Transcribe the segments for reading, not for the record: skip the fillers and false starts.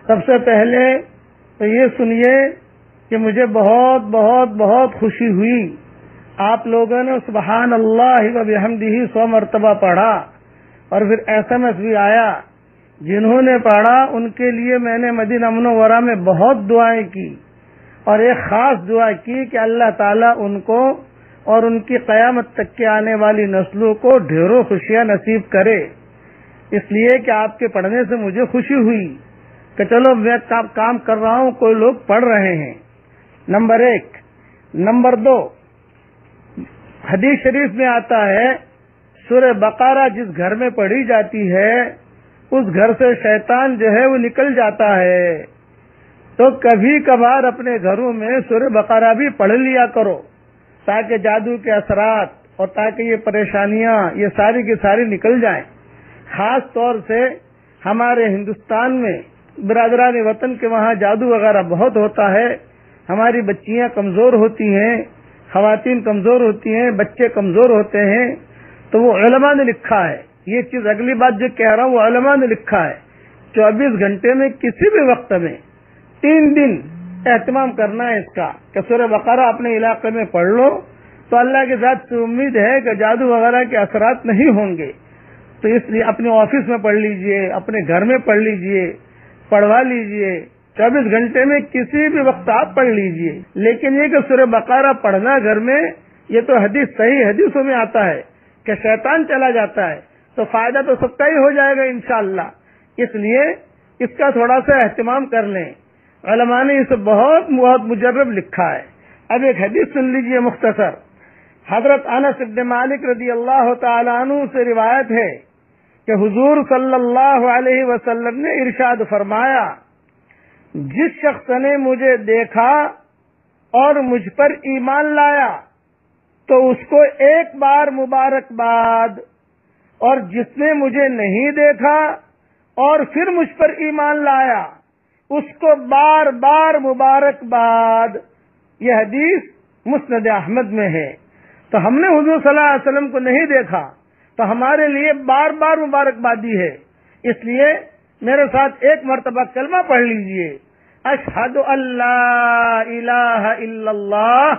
سب سے پہلے تو یہ سنیے کہ مجھے بہت بہت بہت خوشی ہوئی، آپ لوگوں نے سبحان اللہ و بحمدہ 100 مرتبہ پڑھا، اور پھر SMS بھی آیا۔ جنہوں نے پڑھا ان کے لیے میں نے مدینہ منورہ میں بہت دعائیں کی، اور ایک خاص دعا کی کہ اللہ تعالیٰ ان کو اور ان کی قیامت تک کے آنے والی نسلوں کو ڈھیروں خوشیاں نصیب کرے۔ اس لیے کہ آپ کے پڑھنے سے مجھے خوشی ہوئی کہ چلو میں کام کر رہا ہوں، کوئی لوگ پڑھ رہے ہیں۔ نمبر 1۔ نمبر 2، حدیث شریف میں آتا ہے سورہ بقرہ جس گھر میں پڑھی جاتی ہے اس گھر سے شیطان جو ہے وہ نکل جاتا ہے، تو کبھی کبھار اپنے گھروں میں سورہ بقرہ بھی پڑھ لیا کرو تاکہ جادو کے اثرات اور تاکہ یہ پریشانیاں یہ ساری کی ساری نکل جائیں۔ خاص طور سے ہمارے ہندوستان میں برادران وطن کے وہاں جادو وغیرہ بہت ہوتا ہے، ہماری بچیاں کمزور ہوتی ہیں، خواتین کمزور ہوتی ہیں، بچے کمزور ہوتے ہیں، تو وہ علماء نے لکھا ہے، یہ چیز اگلی بات جو کہہ رہا ہوں وہ علماء نے لکھا ہے، 24 گھنٹے میں کسی بھی وقت میں 3 دن اہتمام کرنا ہے اس کا کہ سورہ بقرہ اپنے علاقے میں پڑھ لو، تو اللہ کے ذات سے امید ہے کہ جادو وغیرہ کے اثرات نہیں ہوں گے۔ تو اس لیے اپنے آفس میں پڑھ لیجئے، اپنے گھر میں پڑھ لیجئے، پڑھوا لیجئے، 24 گھنٹے میں کسی بھی وقت آپ پڑھ لیجئے۔ لیکن یہ کہ سورہ بقرہ پڑھنا گھر میں، یہ تو حدیث صحیح حدیثوں میں آتا ہے کہ شیطان چلا جاتا ہے تو فائدہ تو سب کا ہی ہو جائے گا انشاءاللہ، اس لیے اس کا تھوڑا سا اہتمام کر لیں۔ علماء نے اسے بہت بہت مجرب لکھا ہے۔ اب ایک حدیث سن لیجئے مختصر۔ حضرت انس بن مالک رضی اللہ تعالی عنہ سے روایت ہے کہ حضور صلی اللہ علیہ وسلم نے ارشاد فرمایا، جس شخص نے مجھے دیکھا اور مجھ پر ایمان لایا تو اس کو ایک بار مبارکباد، اور جس نے مجھے نہیں دیکھا اور پھر مجھ پر ایمان لایا اس کو بار بار مبارکباد۔ یہ حدیث مسند احمد میں ہے۔ تو ہم نے حضور صلی اللہ علیہ وسلم کو نہیں دیکھا تو ہمارے لیے بار بار مبارکبادی ہے، اس لیے میرے ساتھ ایک مرتبہ کلمہ پڑھ لیجئے، اشہد ان لا الہ الا اللہ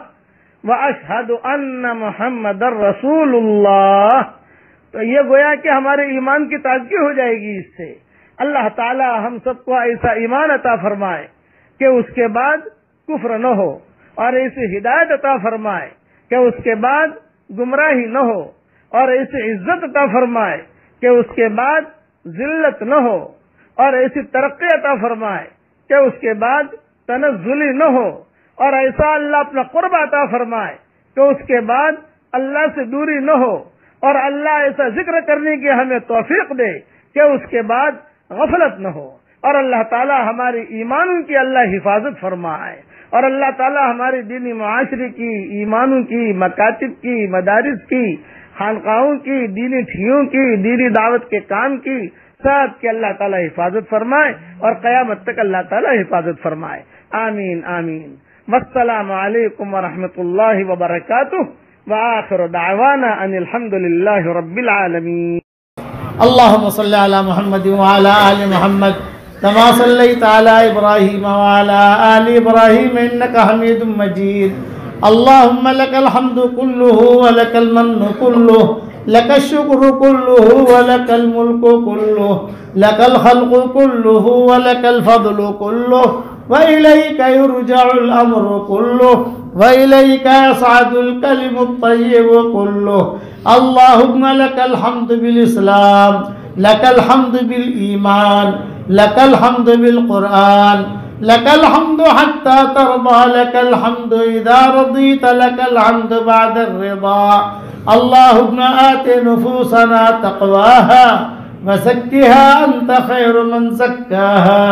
واشہد ان محمد رسول اللہ۔ تو یہ گویا کہ ہمارے ایمان کی تازگی ہو جائے گی اس سے۔ اللہ تعالی ہم سب کو ایسا ایمان عطا فرمائے کہ اس کے بعد کفر نہ ہو، اور ایسی ہدایت عطا فرمائے کہ اس کے بعد گمراہی نہ ہو، اور ایسی عزت عطا فرمائے کہ اس کے بعد ذلت نہ ہو، اور ایسی ترقی عطا فرمائے کہ اس کے بعد تنزلی نہ ہو، اور ایسا اللہ اپنا قرب عطا فرمائے کہ اس کے بعد اللہ سے دوری نہ ہو، اور اللہ ایسا ذکر کرنے کی ہمیں توفیق دے کہ اس کے بعد غفلت نہ ہو، اور اللہ تعالی ہمارے ایمان کی اللہ حفاظت فرمائے، اور اللہ تعالی ہماری دینی معاشرے کی، ایمانوں کی، مکاتب کی، مدارس کی، خانقاہوں کی، دینی ٹھیوں کی، دینی دعوت کے کام کی سب کی اللہ تعالی حفاظت فرمائے، اور قیامت تک اللہ تعالی حفاظت فرمائے۔ آمین آمین۔ والسلام علیکم ورحمۃ اللہ وبرکاتہ، وآخر دعوانا ان الحمد للہ رب العالمین۔ اللهم صل على محمد وعلى آل محمد كما صليت على إبراهيم وعلى آل إبراهيم إنك حميد مجيد. اللهم لك الحمد كله ولك المن كله، لك الشكر كله ولك الملك كله، لك الخلق كله ولك الفضل كله، وإليك يرجع الأمر كله، وإليك يصعد الكلم الطيب كله. اللهم لك الحمد بالإسلام، لك الحمد بالإيمان، لك الحمد بالقرآن، لك الحمد حتى ترضى، لك الحمد إذا رضيت، لك الحمد بعد الرضا. اللهم آت نفوسنا تقواها وزكها أنت خير من زكاها،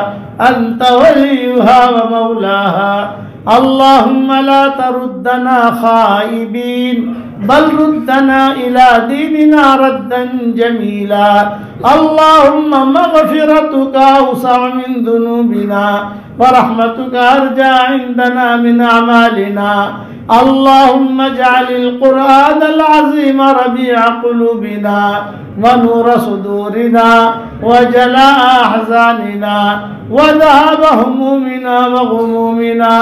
أنت وليها ومولاها. اللهم لا تردنا خائبين بل ردنا إلى ديننا ردا جميلا. اللهم مغفرتك أوسع من ذنوبنا ورحمتك أرجى عندنا من أعمالنا. اللهم اجعل القرآن العظيم ربيع قلوبنا ونور صدورنا وجلاء أحزاننا وذهاب همومنا وغمومنا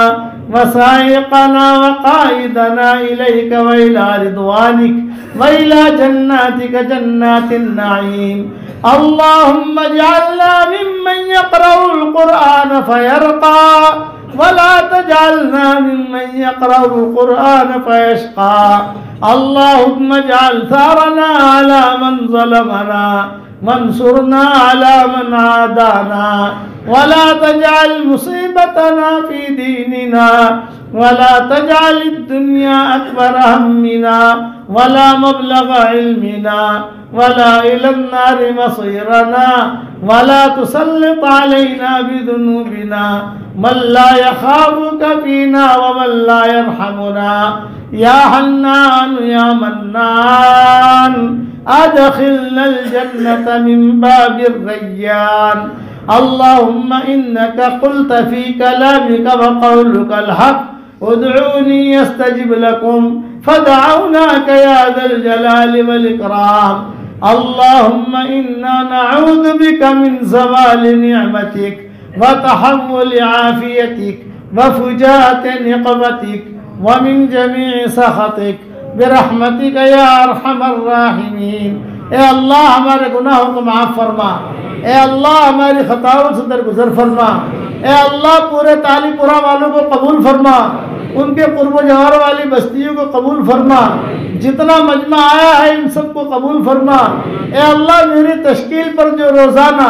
وسائقنا وقائدنا إليك وإلى رضوانك وإلى جناتك جنات النعيم. اللهم اجعلنا ممن يقرأ القرآن فيرقى ولا تجعلنا ممن يقرأ القرآن فيشقى. اللهم اجعل ثارنا على من ظلمنا وانصرنا على من عادانا ولا تجعل مصيبتنا في ديننا ولا تجعل الدنيا أكبر همنا ولا مبلغ علمنا ولا إلى النار مصيرنا ولا تسلط علينا بذنوبنا من لا يخافك فينا ومن لا يرحمنا. يا حنان يا منان أدخلنا الجنة من باب الريان. اللهم إنك قلت في كلامك وقولك الحق ادعوني يستجب لكم فدعوناك يا ذا الجلال والإكرام. اللهم إنا نعوذ بك من زوال نعمتك وتحول عافيتك وفجاءة نقمتك ومن جميع سخطك برحمتك یا ارحم الراحمین. اے اللہ ہمارے گناہوں کو معاف فرما. اے اللہ ہماری خطاؤں سے درگزر فرما. اے اللہ پورے تالی پورا والوں کو قبول فرما. ان کے قرب و جوار والی بستیوں کو قبول فرما. جتنا مجمع آیا ہے ان سب کو قبول فرما. اے اللہ میری تشکیل پر جو روزانہ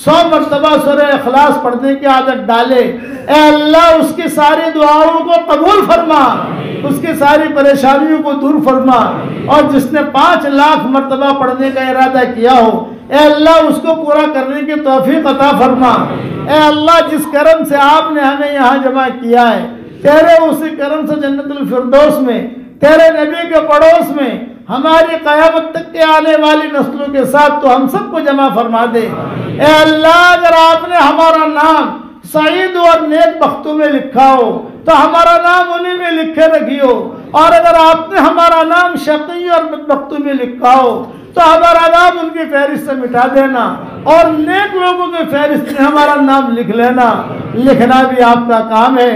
100 مرتبہ سورہ اخلاص پڑھنے کی عادت ڈالے, اے اللہ اس کی ساری دعاؤں کو قبول فرما, اس کی ساری پریشانیوں کو دور فرما. اور جس نے 5 لاکھ مرتبہ پڑھنے کا ارادہ کیا ہو, اے اللہ اس کو پورا کرنے کی توفیق عطا فرما. اے اللہ جس کرم سے آپ نے ہمیں یہاں جمع کیا ہے, تیرے اسی کرم سے جنت الفردوس میں تیرے نبی کے پڑوس میں ہماری قیامت تک کے آنے والی نسلوں کے ساتھ تو ہم سب کو جمع فرما دے. اے اللہ اگر آپ نے ہمارا نام سعید اور نیک بختوں میں لکھا ہو تو ہمارا نام انہی میں لکھے رکھیو, اور اگر آپ نے ہمارا نام شقی اور بدبختوں میں لکھا ہو تو ہمارا نام ان کی فہرست سے مٹا دینا, اور نیک لوگوں کی فہرست میں ہمارا نام لکھ لینا. لکھنا بھی آپ کا کام ہے,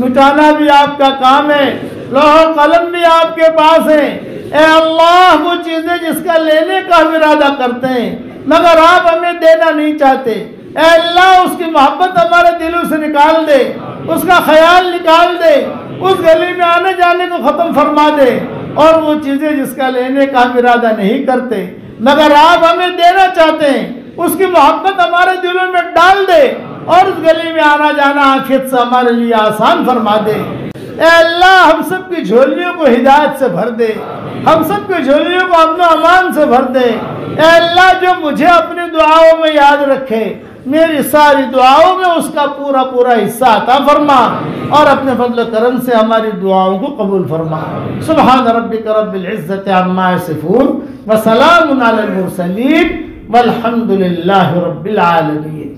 مٹانا بھی آپ کا کام ہے, لوح و قلم بھی آپ کے پاس ہے. اے اللہ وہ چیزیں جس کا لینے کا ہم ارادہ کرتے ہیں مگر آپ ہمیں دینا نہیں چاہتے, اے اللہ اس کی محبت ہمارے دلوں سے نکال دے, اس کا خیال نکال دے, اس گلی میں آنے جانے کو ختم فرما دے. اور وہ چیزیں جس کا لینے کا ہم ارادہ نہیں کرتے مگر آپ ہمیں دینا چاہتے ہیں, اس کی محبت ہمارے دلوں میں ڈال دے, اور اس گلی میں آنا جانا عافیت سے ہمارے لیے آسان فرما دے. اے اللہ ہم سب کی جھولیوں کو ہدایت سے بھر دے, ہم سب کی جھولیوں کو امن و امان سے بھر دے. اے اللہ جو مجھے اپنی دعاؤں میں یاد رکھے میری ساری دعاؤں میں اس کا پورا پورا حصہ عطا فرما, اور اپنے فضل و کرم سے ہماری دعاؤں کو قبول فرما. سبحان ربک رب العزت عما یصفون وسلام علی المرسلین والحمد للہ رب العالمین.